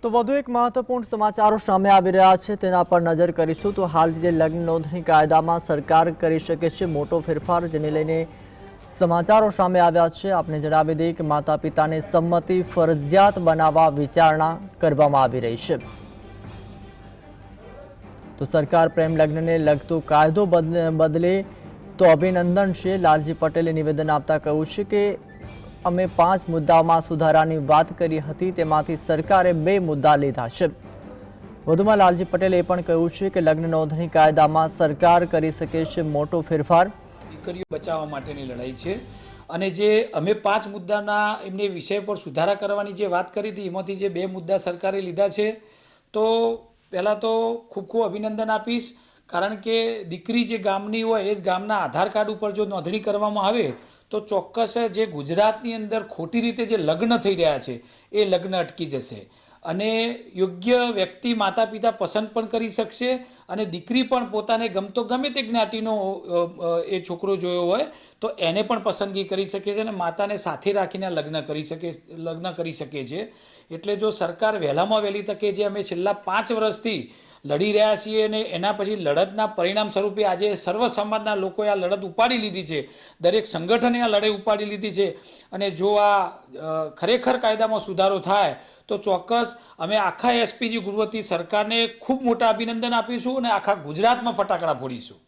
તો વધુ એક મહત્વપૂર્ણ સમાચારો સામે આવી રહ્યા છે તેના પર નજર કરીશું। તો હાલ જે લગ્ન નોંધણી કાયદામાં સરકાર કરી શકે છે મોટો ફેરફાર, જેને લઈને સમાચારો સામે આવ્યા છે। આપને જણાવી દઈએ કે માતા પિતાને સંમતિ ફરજિયાત બનાવવા વિચારણા કરવામાં આવી રહી છે। તો સરકાર પ્રેમ લગ્નને લગતો કાયદો બદલે તો અભિનંદન છે। લાલજી પટેલે નિવેદન આપતા કહ્યું છે કે અમે 5 મુદ્દાઓમાં સુધારાની વાત કરી હતી, તેમાંથી સરકારે 2 મુદ્દા લીધા છે। વધુમાં લાલજી પટેલે એ પણ કહ્યું છે કે લગ્ન નોંધણી કાયદામાં સરકાર કરી શકે છે મોટો ફેરફાર। દીકરીઓ બચાવવા માટેની લડાઈ છે અને જે અમે 5 મુદ્દાના એમને વિષય પર સુધારા કરવાની જે વાત કરી હતી, એમાંથી જે 2 મુદ્દા સરકારે લીધા છે, તો પહેલાં તો ખૂબ ખૂબ અભિનંદન આપીશ, કારણ કે દીકરી જે ગામની હોય એ જ ગામના આધાર કાર્ડ ઉપર જો નોંધણી કરવામાં આવે તો ચોક્કસ જે ગુજરાતની અંદર ખોટી રીતે જે લગ્ન થઈ રહ્યા છે એ લગ્ન અટકી જશે અને યોગ્ય વ્યક્તિ માતા પિતા પસંદ પણ કરી શકશે અને દીકરી પણ પોતાને ગમતો ગમે તે જ્ઞાતિનો એ છોકરો જોયો હોય તો એને પણ પસંદગી કરી શકે છે અને માતાને સાથે રાખીને લગ્ન કરી શકે છે। એટલે જો સરકાર વહેલામાં વહેલી તકે જે અમે છેલ્લા 5 વર્ષથી લડી રહ્યા છીએ અને એના પછી લડતના પરિણામ સ્વરૂપે આજે સર્વ સમાજના લોકોએ આ લડત ઉપાડી લીધી છે, દરેક સંગઠને આ લડાઈ ઉપાડી લીધી છે અને જો આ ખરેખર કાયદામાં સુધારો થાય તો ચોક્કસ અમે આખા એસપીજી ગુરુવતી સરકારને ખૂબ મોટા અભિનંદન આપીશું અને આખા ગુજરાતમાં ફટાકડા ફોડીશું।